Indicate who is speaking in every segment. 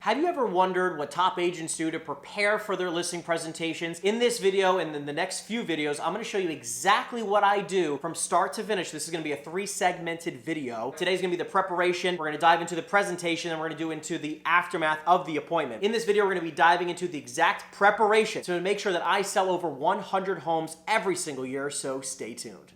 Speaker 1: Have you ever wondered what top agents do to prepare for their listing presentations? In this video and in the next few videos, I'm going to show you exactly what I do from start to finish. This is going to be a 3-segmented video. Today's going to be the preparation. We're going to dive into the presentation, and we're going to do into the aftermath of the appointment. In this video, we're going to be diving into the exact preparation to make sure that I sell over 100 homes every single year, so stay tuned.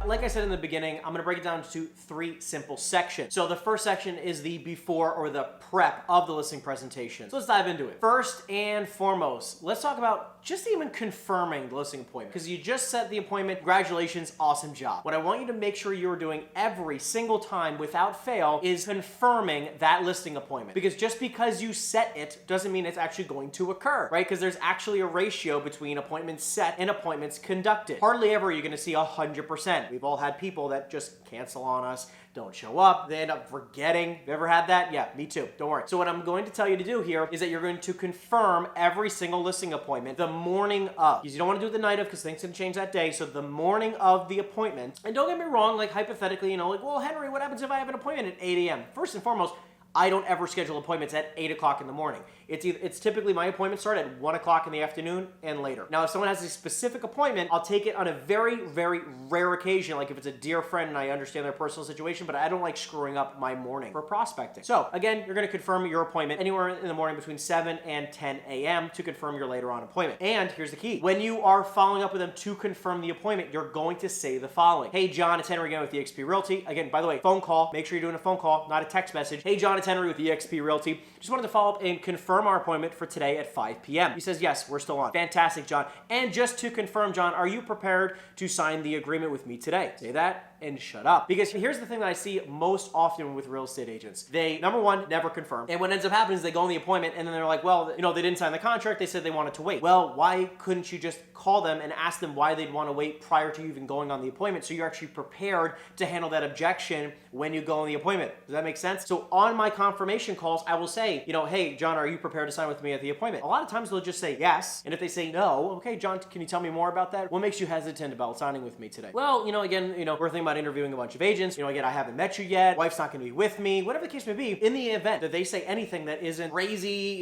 Speaker 1: Like I said in the beginning, I'm going to break it down into 3 simple sections. So the first section is the before or the prep of the listing presentation. So let's dive into it. First and foremost, let's talk about just even confirming the listing appointment, because you just set the appointment. Congratulations, awesome job. What I want you to make sure you're doing every single time without fail is confirming that listing appointment, because just because you set it doesn't mean it's actually going to occur, right? Because there's actually a ratio between appointments set and appointments conducted. Hardly ever are you going to see 100%. We've all had people that just cancel on us, don't show up, they end up forgetting. Have you ever had that? Yeah, me too. Don't worry. So what I'm going to tell you to do here is that you're going to confirm every single listing appointment the morning of. Because you don't want to do it the night of, because things can change that day. So the morning of the appointment. And don't get me wrong, like hypothetically, like, well, Henry, what happens if I have an appointment at 8 a.m.? First and foremost, I don't ever schedule appointments at 8 o'clock in the morning. It's typically my appointments start at 1 o'clock in the afternoon and later. Now, if someone has a specific appointment, I'll take it on a very, very rare occasion, like if it's a dear friend and I understand their personal situation, but I don't like screwing up my morning for prospecting. So again, you're going to confirm your appointment anywhere in the morning between 7 and 10 a.m. to confirm your later on appointment. And here's the key. When you are following up with them to confirm the appointment, you're going to say the following. Hey, John, it's Henry again with EXP Realty. Again, by the way, phone call. Make sure you're doing a phone call, not a text message. Hey, John, it's Henry with EXP Realty. Just wanted to follow up and confirm our appointment for today at 5 p.m. He says, yes, we're still on. Fantastic, John. And just to confirm, John, are you prepared to sign the agreement with me today? Say that and shut up. Because here's the thing that I see most often with real estate agents. They, number one, never confirm. And what ends up happening is they go on the appointment and then they're like, well, they didn't sign the contract. They said they wanted to wait. Well, why couldn't you just call them and ask them why they'd want to wait prior to you even going on the appointment, so you're actually prepared to handle that objection when you go on the appointment? Does that make sense? So on my confirmation calls, I will say, hey, John, are you prepared to sign with me at the appointment? A lot of times they'll just say yes. And if they say no, okay, John, can you tell me more about that? What makes you hesitant about signing with me today? Well, again, we're thinking about interviewing a bunch of agents. Again, I haven't met you yet. Wife's not going to be with me. Whatever the case may be, in the event that they say anything that isn't crazy,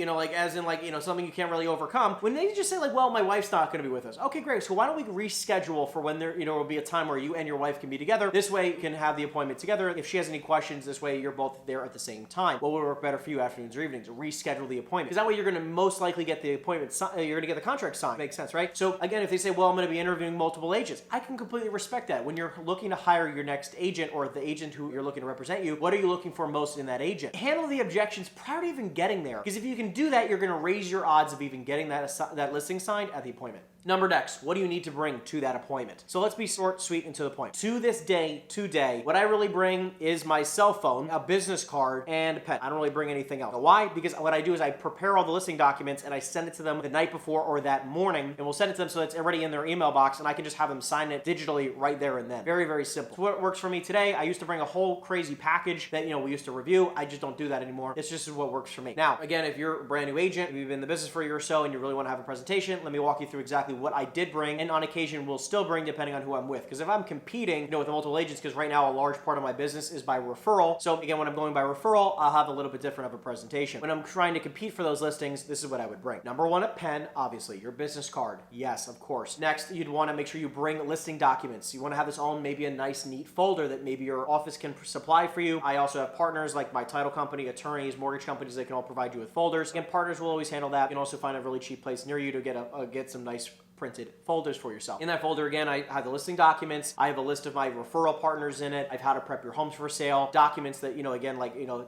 Speaker 1: something you can't really overcome, when they just say well, my wife's not going to be with us. Okay, great. So why don't we reschedule for when there, will be a time where you and your wife can be together. This way you can have the appointment together. If she has any questions, this way you're both there at the same time. What would work better for you, afternoons or evenings? Reschedule the appointment. Because that way you're going to most likely get the appointment, you're going to get the contract signed. Makes sense, right? So again, if they say, well, I'm going to be interviewing multiple agents, I can completely respect that. When you're looking to hire your next agent or the agent who you're looking to represent you, what are you looking for most in that agent? Handle the objections prior to even getting there. Because if you can do that, you're going to raise your odds of even getting that listing signed at the appointment. Number next, what do you need to bring to that appointment? So let's be short, sweet, and to the point. To this day, today, what I really bring is my cell phone, a business card, and a pen. I don't really bring anything else. Why? Because what I do is I prepare all the listing documents and I send it to them the night before or that morning, and we'll send it to them so it's already in their email box and I can just have them sign it digitally right there and then. Very, very simple. So what works for me today, I used to bring a whole crazy package that, we used to review. I just don't do that anymore. It's just what works for me. Now, again, if you're a brand new agent, if you've been in the business for a year or so and you really want to have a presentation, let me walk you through exactly what I did bring, and on occasion will still bring depending on who I'm with. Because if I'm competing, with multiple agents, because right now a large part of my business is by referral. So again, when I'm going by referral, I'll have a little bit different of a presentation. When I'm trying to compete for those listings, this is what I would bring. Number one, a pen, obviously. Your business card. Yes, of course. Next, you'd want to make sure you bring listing documents. You want to have this all in maybe a nice, neat folder that maybe your office can supply for you. I also have partners like my title company, attorneys, mortgage companies that can all provide you with folders. And partners will always handle that. You can also find a really cheap place near you to get some nice printed folders for yourself. In that folder, again, I have the listing documents. I have a list of my referral partners in it. I've how to prep your homes for sale, documents that,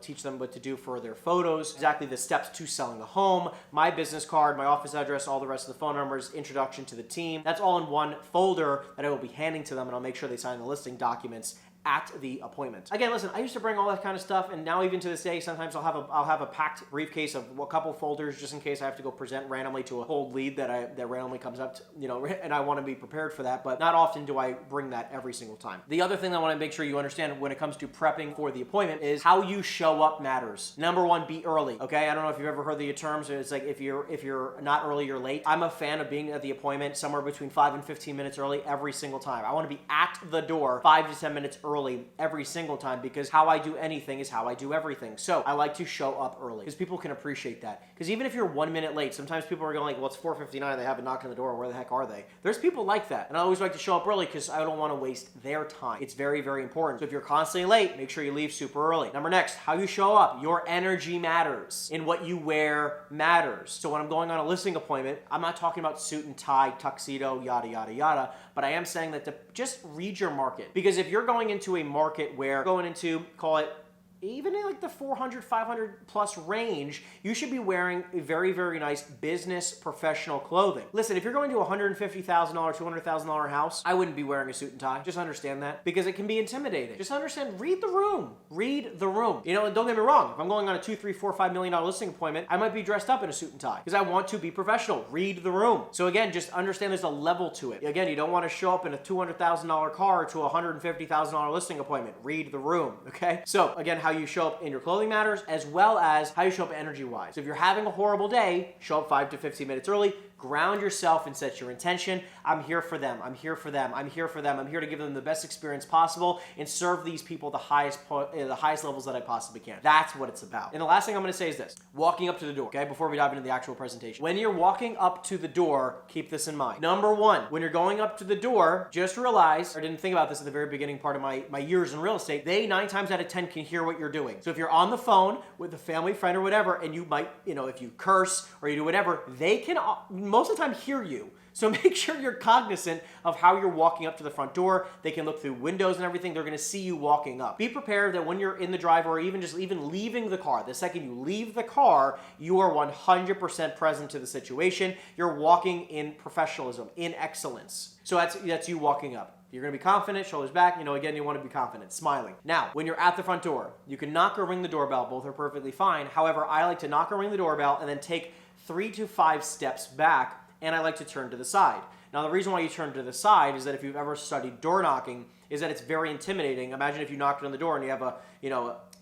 Speaker 1: teach them what to do for their photos, exactly the steps to selling a home, my business card, my office address, all the rest of the phone numbers, introduction to the team. That's all in one folder that I will be handing to them, and I'll make sure they sign the listing documents at the appointment. Again, listen, I used to bring all that kind of stuff, and now even to this day, sometimes I'll have a packed briefcase of a couple folders just in case I have to go present randomly to a cold lead that randomly comes up, and I want to be prepared for that, but not often do I bring that every single time. The other thing I want to make sure you understand when it comes to prepping for the appointment is how you show up matters. Number one, be early, okay? I don't know if you've ever heard the terms. It's like if you're not early, you're late. I'm a fan of being at the appointment somewhere between 5 and 15 minutes early every single time. I want to be at the door 5 to 10 minutes early early every single time because how I do anything is how I do everything. So I like to show up early because people can appreciate that. Because even if you're 1 minute late, sometimes people are going like, well, it's 4:59, they haven't knocked on the door, where the heck are they? There's people like that. And I always like to show up early because I don't want to waste their time. It's very, very important. So if you're constantly late, make sure you leave super early. Number next, how you show up. Your energy matters. In what you wear matters. So when I'm going on a listing appointment, I'm not talking about suit and tie, tuxedo, yada, yada, yada, but I am saying that to just read your market. Because if you're going into a market where going into, call it, even in like the 400, 500 plus range, you should be wearing a very, very nice business professional clothing. Listen, if you're going to a $150,000, $200,000 house, I wouldn't be wearing a suit and tie. Just understand that because it can be intimidating. Just understand, read the room. Read the room. You know, and don't get me wrong. If I'm going on a $2, $3, $4, $5 million listing appointment, I might be dressed up in a suit and tie because I want to be professional. Read the room. So again, just understand there's a level to it. Again, you don't want to show up in a $200,000 car to a $150,000 listing appointment. Read the room, okay? So again, how you show up in your clothing matters as well as how you show up energy-wise. So if you're having a horrible day, show up 5 to 15 minutes early, ground yourself and set your intention. I'm here for them. I'm here for them. I'm here for them. I'm here to give them the best experience possible and serve these people the highest levels that I possibly can. That's what it's about. And the last thing I'm going to say is this. Walking up to the door, okay, before we dive into the actual presentation. When you're walking up to the door, keep this in mind. Number one, when you're going up to the door, just realize, I didn't think about this at the very beginning part of my years in real estate, they 9 times out of 10 can hear what you're doing. So if you're on the phone with a family friend or whatever, and you might, if you curse or you do whatever, they can most of the time hear you. So make sure you're cognizant of how you're walking up to the front door. They can look through windows and everything. They're going to see you walking up. Be prepared that when you're in the drive or even leaving the car, the second you leave the car, you are 100% present to the situation. You're walking in professionalism, in excellence. So that's you walking up. You're going to be confident, shoulders back. Again, you want to be confident, smiling. Now, when you're at the front door, you can knock or ring the doorbell. Both are perfectly fine. However, I like to knock or ring the doorbell and then take 3 to 5 steps back, and I like to turn to the side. Now, the reason why you turn to the side is that if you've ever studied door knocking, is that it's very intimidating. Imagine if you knocked on the door and you have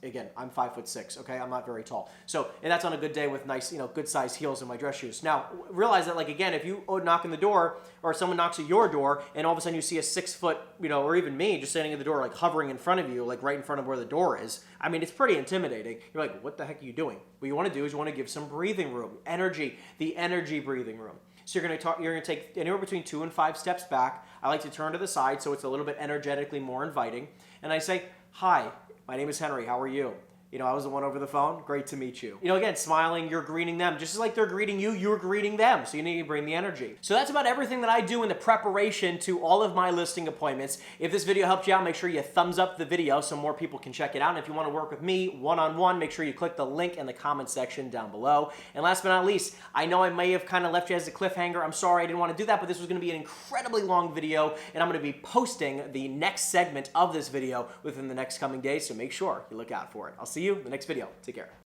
Speaker 1: again, I'm 5'6", okay? I'm not very tall. So, and that's on a good day with nice, good size heels in my dress shoes. Now, realize that, again, if you knock on the door or someone knocks at your door and all of a sudden you see a 6 foot, or even me just standing at the door, hovering in front of you, right in front of where the door is, I mean, it's pretty intimidating. You're like, what the heck are you doing? What you want to do is you want to give some breathing room, energy, the energy breathing room. So you're going to take anywhere between 2 and 5 steps back. I like to turn to the side so it's a little bit energetically more inviting. And I say, hi, my name is Henry. How are you? I was the one over the phone. Great to meet you. Again, smiling, you're greeting them. Just like they're greeting you, you're greeting them. So you need to bring the energy. So that's about everything that I do in the preparation to all of my listing appointments. If this video helped you out, make sure you thumbs up the video so more people can check it out. And if you want to work with me one-on-one, make sure you click the link in the comment section down below. And last but not least, I know I may have kind of left you as a cliffhanger. I'm sorry I didn't want to do that, but this was going to be an incredibly long video, and I'm going to be posting the next segment of this video within the next coming days, so make sure you look out for it. I'll see you in the next video. Take care.